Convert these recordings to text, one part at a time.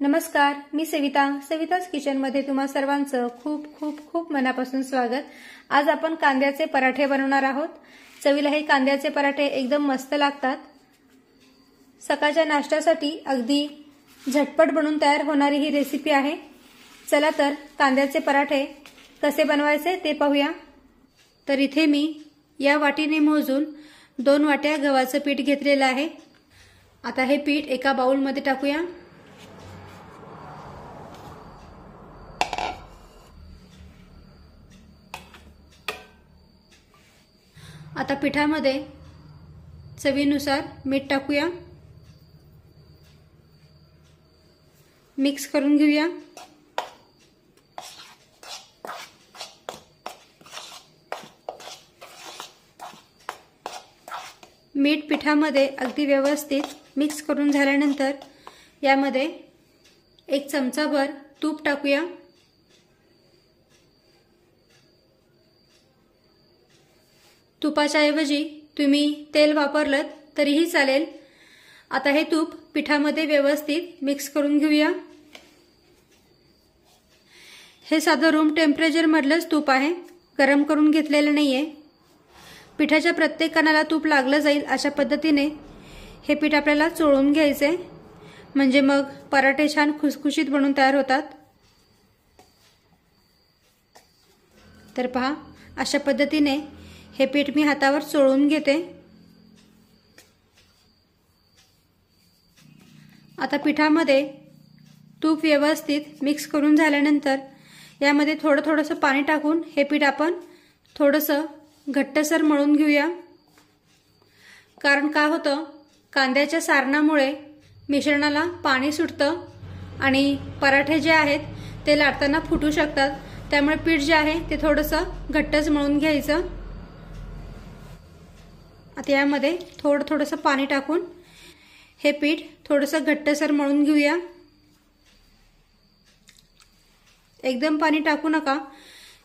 नमस्कार, मी सविताच किचनमध्ये तुम्हा सर्वांचं खूप खूप खूप मनापासून स्वागत। आज आपण कांद्याचे पराठे बनवणार आहोत। चवीला हे कांद्याचे पराठे एकदम मस्त लागतात। सकाळच्या नाश्त्यासाठी अगदी झटपट बनून तयार होणारी ही रेसिपी आहे। चला तर कांद्याचे पराठे कसे बनवायचे ते पाहूया। तर इथे मी या वाटीने मोजून 2 वाट्या गव्हाचं पीठ घेतलेलं आहे। आता हे पीठ एका बाउल मध्ये टाकूया। आता पिठामध्ये चवीनुसार मीठ टाकूया। मिक्स करून घेऊया। मीठ पिठामध्ये अगदी व्यवस्थित मिक्स करून झाल्यानंतर यामध्ये 1 चमचाभर तूप टाकूया। तुपाच्या ऐवजी तुम्ही तेल वापरलं तरीही चालेल। आता हे तूप पिठामध्ये व्यवस्थित मिक्स करून घेऊया। हे साधं रूम टेम्परेचर मधलंच तूप आहे, गरम करून घेतलेलं नाहीये। पिठाच्या प्रत्येक कणाला तूप लागलं जाईल अशा पद्धतीने हे पीठ आपल्याला चोळून घ्यायचे, म्हणजे मग पराठे छान खुसखुशीत बनून तयार होतात। तर पहा, अशा पद्धतीने हे पीठ मी हातावर चोळून घेते। आता पिठामध्ये तूप व्यवस्थित मिक्स करून झाल्यानंतर यामध्ये थोडंसं पाणी टाकून हे पीठ आपण थोडंसं घट्टसर मळून घेऊया। कारण काय होतं, कांद्याच्या सारणामुळे मिश्रणाला पाणी सुटतं आणि पराठे जे आहेत ते लाटताना फुटू शकतात। त्यामुळे पीठ जे आहे ते थोडंसं घट्टच मळून घ्यायचं। आता यामध्ये थोडंसं पाणी टाकून हे पीठ थोडंसं घट्टसर मळून घेऊया। एकदम पाणी टाकू नका,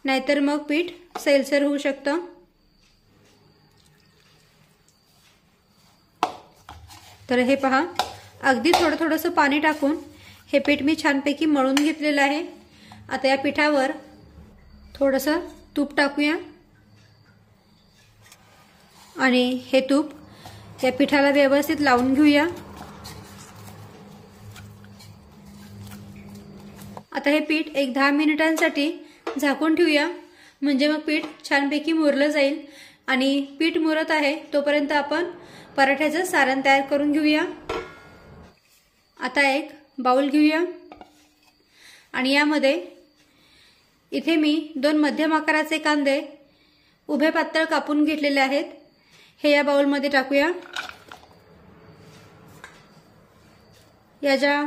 नाहीतर मग पीठ सैलसर होऊ शकतं। तर हे पहा, अगदी थोडंसं पाणी टाकून हे पीठ मी छानपैकी मळून घेतलेलं आहे। आता या पिठावर थोडंसं तूप टाकूया आणि हे तूप या पिठाला व्यवस्थित लावून घेऊया। आता हे पीठ 10 मिनिटांसाठी झाकून ठेवूया, म्हणजे मग पीठ छानपैकी मुरलं जाईल। आणि पीठ मुरत आहे तोपर्यंत आपण पराठ्याचं सारण तयार करून घेऊया। आता एक बाउल घेऊया आणि यामध्ये इथे मी 2 मध्यम आकाराचे कांदे उभे पातळ कापून घेतलेले आहेत, हे या बाउल मध्ये टाकूया। या ज्या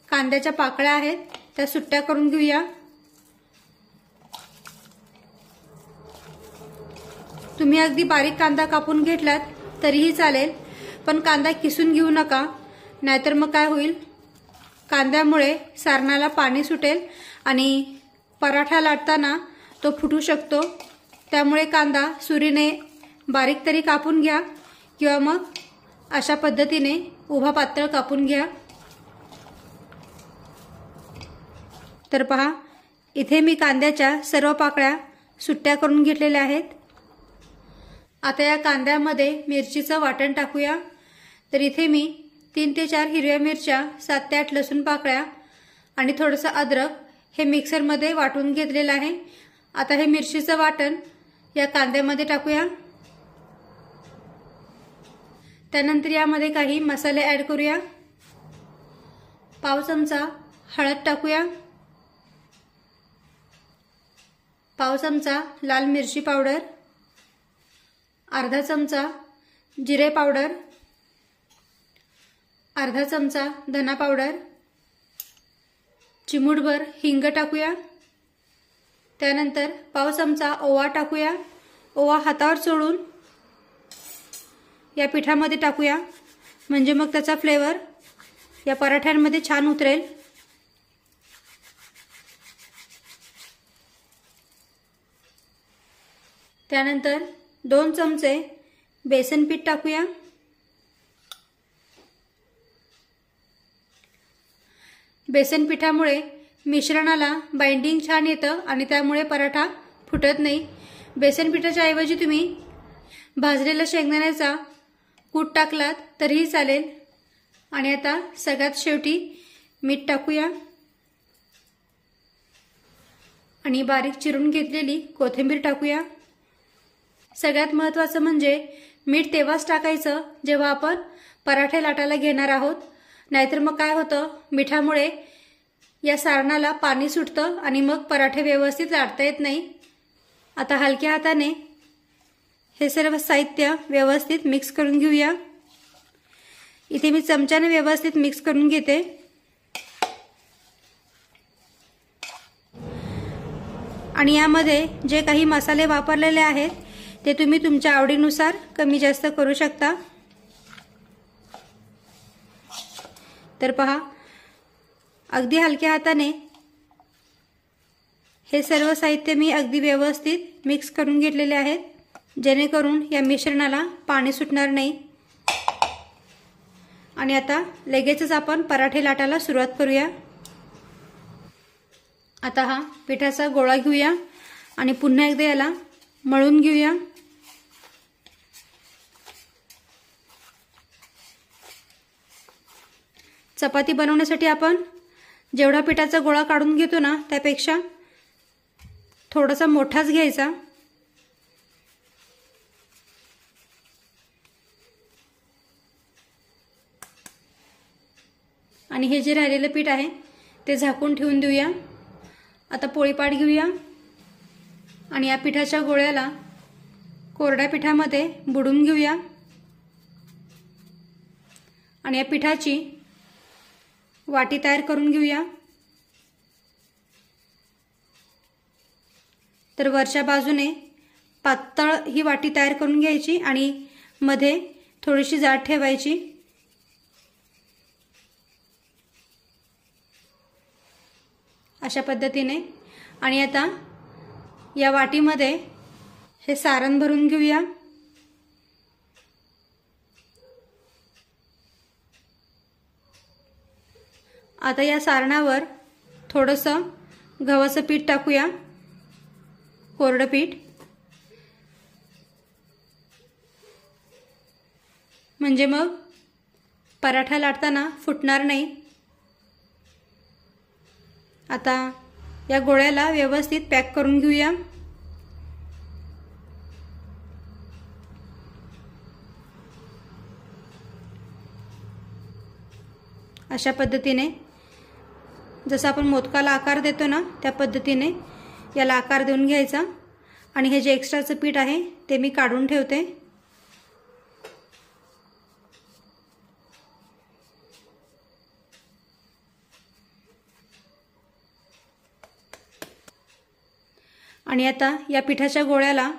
कांद्याच्या पाकळ्या आहेत त्या सुट्ट्या करून घेऊया। तुम्ही अगदी बारीक कांदा कापून घेतलात तरीही चालेल, पण कांदा किसून घेऊ नका, नाहीतर मग काय होईल, कांद्यामुळे सारणाला पाणी सुटेल आणि पराठा लाटताना तो फुटू शकतो। त्यामुळे कांदा सुरीने बारीक तरी कापून घ्या किंवा मग अशा पद्धतीने उभा पातळ कापून घ्या। तर पहा, इथे मी कांद्याच्या सर्व पाकळ्या सुट्ट्या करून घेतलेल्या आहेत। आता या कांद्यामध्ये मिरचीचं वाटण टाकूया। तर इथे मी 3 ते 4 हिरव्या मिरच्या, 7 ते 8 लसूण पाकळ्या आणि थोडंसं अद्रक हे मिक्सरमध्ये वाटून घेतलेलं आहे। आता हे मिरचीचं वाटण या कांद्यामध्ये टाकूया। त्यानंतर यामध्ये काही मसाले ऍड करूया। पाव चमचा हळद टाकूया, पाव चमचा लाल मिरची पावडर, अर्धा चमचा जिरे पावडर, अर्धा चमचा धना पावडर, चिमूटभर हिंग टाकूया। त्यानंतर पाव चमचा ओवा टाकूया। ओवा हातावर चोळून या पिठामध्ये टाकूया, म्हणजे मग त्याचा फ्लेवर या पराठ्यांमध्ये छान उतरेल। त्यानंतर 2 चमचे बेसन पीठ टाकूया। बेसन पिठामुळे मिश्रणाला बाइंडिंग छान येतं आणि त्यामुळे पराठा फुटत नाही। बेसन पिठाच्या ऐवजी तुम्ही भाजलेला शेंगदाण्याचा कूट टाकलात तरीही चालेल। आणि आता सगळ्यात शेवटी मीठ टाकूया आणि बारीक चिरून घेतलेली कोथिंबीर टाकूया। सगळ्यात महत्त्वाचं म्हणजे मीठ तेव्हाच टाकायचं जेव्हा आपण पराठे लाटायला घेणार आहोत, नाहीतर मग काय होतं, मिठामुळे या सारणाला पाणी सुटतं आणि मग पराठे व्यवस्थित लाटता येत नाही। आता हलक्या हाताने हे सर्व साहित्य व्यवस्थित मिक्स करून घेऊया। इथे मी चमच्याने व्यवस्थित मिक्स करून घेते। आणि यामध्ये जे काही मसाले वापरलेले आहेत ते तुम्ही तुमच्या आवडीनुसार कमी जास्त करू शकता। तर पहा, अगदी हलक्या हाताने हे सर्व साहित्य मी अगदी व्यवस्थित मिक्स करून घेतलेले आहेत, जेणेकरून या मिश्रणाला पाणी सुटणार नाही। आणि आता लगेचच आपण पराठे लाटायला सुरुवात करूया। आता हा पिठाचा गोळा घेऊया आणि पुन्हा एकदा याला मळून घेऊया। चपाती बनवण्यासाठी आपण जेवढा पिठाचा गोळा काढून घेतो ना, त्यापेक्षा थोडासा मोठाच घ्यायचा। आणि हे जे राहिलेलं पीठ आहे ते झाकून ठेवून देऊया। आता पोळीपाट घेऊया आणि या पिठाच्या गोळ्याला कोरड्या पिठामध्ये बुडवून घेऊया आणि या पिठाची वाटी तयार करून घेऊया। तर वरच्या बाजूने पातळ ही वाटी तयार करून घ्यायची आणि मध्ये थोडीशी जाड ठेवायची। अशा पद्धतीने। आणि आता या वाटीमध्ये हे सारण भरून घेऊया। आता या सारणावर थोडंसं गव्हाचं पीठ टाकूया, कोरडं पीठ, म्हणजे मग पराठा लाटताना फुटणार नाही। आता या गोळ्याला व्यवस्थित पॅक करून घेऊया। अशा पद्धतीने जसं आपण मोदकाला आकार देतो ना, त्या पद्धतीने याला आकार देऊन घ्यायचा। आणि हे जे एक्स्ट्राचं पीठ आहे ते मी काढून ठेवते। आणि आता या पिठाच्या गोळ्याला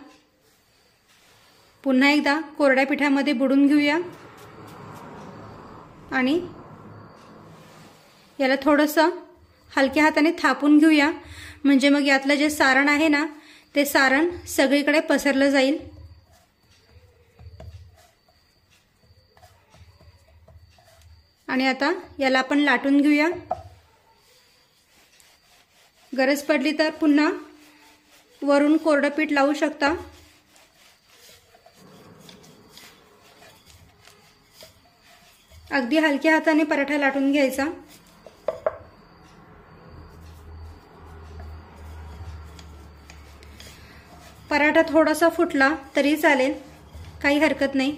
पुन्हा एकदा कोरड्या पिठामध्ये बुडवून घेऊया आणि याला थोडंसं हलक्या हाताने थापून घेऊया, म्हणजे मग यातलं जे सारण आहे ना ते सारण सगळीकडे पसरलं जाईल। आणि आता याला आपण लाटून घेऊया। गरज पडली तर पुन्हा वरून कोरडं पीठ लावू शकता। अगदी हलक्या हाताने पराठा लाटून घ्यायचा। पराठा थोडासा फुटला तरी चालेल, काही हरकत नाही।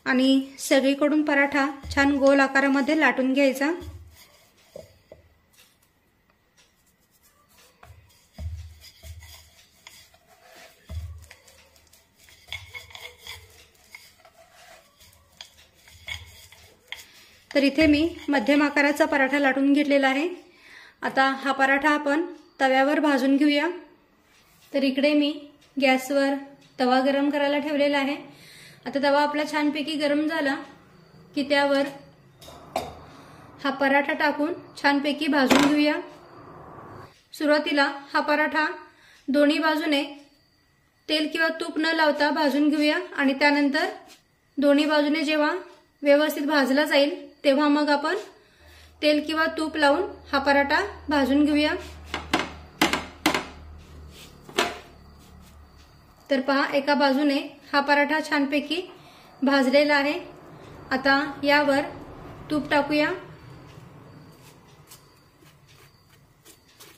आणि सगळीकडून पराठा छान गोल आकारामध्ये लाटून घ्यायचा। तर इथे मी मध्यम आकाराचा पराठा लाटून घेतलेला आहे। आता हा पराठा आपण तव्यावर भाजून घेऊया। तर इकडे मी गॅसवर तवा गरम करायला ठेवलेला आहे। आता तवा आपला छानपैकी गरम झाला की त्यावर हा पराठा टाकून छानपैकी भाजून घेऊया। सुरुवातीला हा पराठा दोन्ही बाजूने तेल किंवा तूप न लावता भाजून घेऊया आणि त्यानंतर दोन्ही बाजूने जेव्हा व्यवस्थित भाजला जाईल तेव्हा मग आपण तेल किंवा तूप लावून हा पराठा भाजून घेऊया। तर पहा, एका बाजूने हा पराठा छानपैकी भाजलेला आहे। आता यावर तूप टाकूया।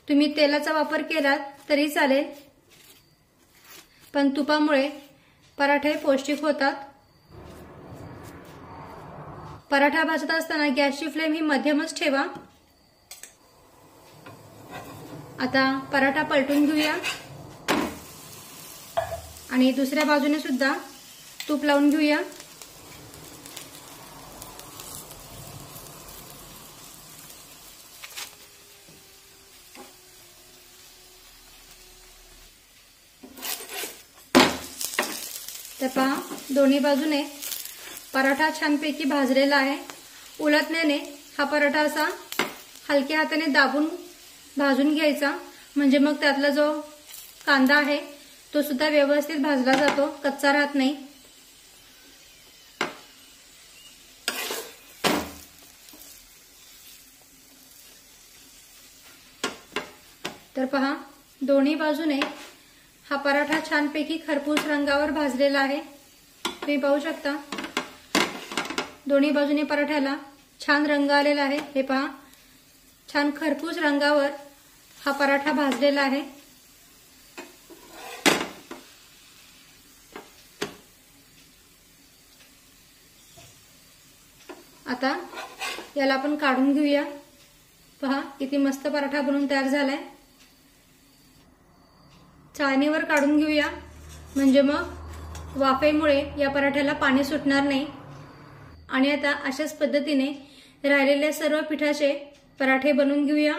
तुम्ही तेलाचा वापर केलात तरी चालेल, पण तुपामुळे पराठे पौष्टिक होतात। पराठा भाजत असताना गॅसची फ्लेम ही मध्यमच ठेवा। आता पराठा पलटून घेऊया आणि दुसऱ्या बाजूने सुद्धा तूप लावून घेऊया। तर पहा, दोन्ही बाजूने पराठा छानपैकी भाजलेला आहे। उलटण्याने हा पराठा असा हलक्या हाताने दाबून भाजून घ्यायचा, म्हणजे मग त्यातला जो कांदा आहे तो सुद्धा व्यवस्थित भाजला जातो, कच्चा राहत नाही। तर पहा, दोन्ही बाजूने हा पराठा छानपैकी खरपूस रंगावर भाजलेला आहे। तुम्ही पाहू शकता दोन्ही बाजूने पराठ्याला छान रंग आलेला आहे। हे पहा, छान खरपूस रंगावर हा पराठा भाजलेला आहे। आता याला आपण काढून घेऊया। पहा, किती मस्त पराठा बनून तयार झालाय। चाळणीवर काढून घेऊया, म्हणजे मग वाफेमुळे या पराठ्याला पाणी सुटणार नाही। आणि आता अशाच पद्धतीने राहिलेल्या सर्व पिठाचे पराठे बनवून घेऊया।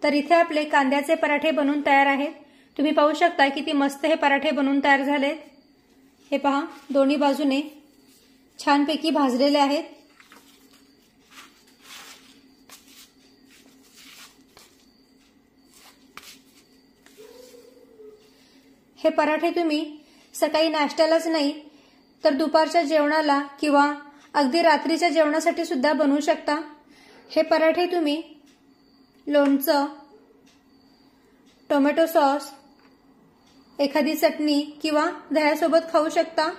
तर इथे आपले कांद्याचे पराठे बनून तयार आहेत। तुम्ही पाहू शकता किती मस्त हे पराठे बनून तयार झालेत। हे पहा, दोन्ही बाजूने छानपैकी भाजलेले आहेत। हे पराठे तुम्ही सकाळी नाश्त्यालाच नाही तर दुपारच्या जेवणाला किंवा अगदी रात्रीच्या जेवणासाठी सुद्धा बनवू शकता। हे पराठे तुम्ही लोणचं, टोमॅटो सॉस, एखादी चटणी किंवा दह्यासोबत खाऊ शकता।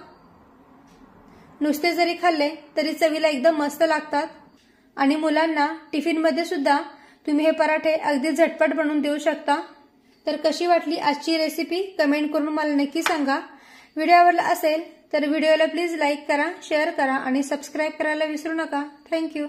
नुसते जरी खाल्ले तरी चवीला एकदम मस्त लागतात। आणि मुलांना टिफिनमध्ये सुद्धा तुम्ही हे पराठे अगदी झटपट बनवून देऊ शकता। तर कशी वाटली आजची रेसिपी कमेंट करून मला नक्की सांगा। व्हिडिओ आवडला असेल तर व्हिडिओला प्लीज लाईक करा, शेअर करा आणि सबस्क्राईब करायला विसरू नका। थँक्यू।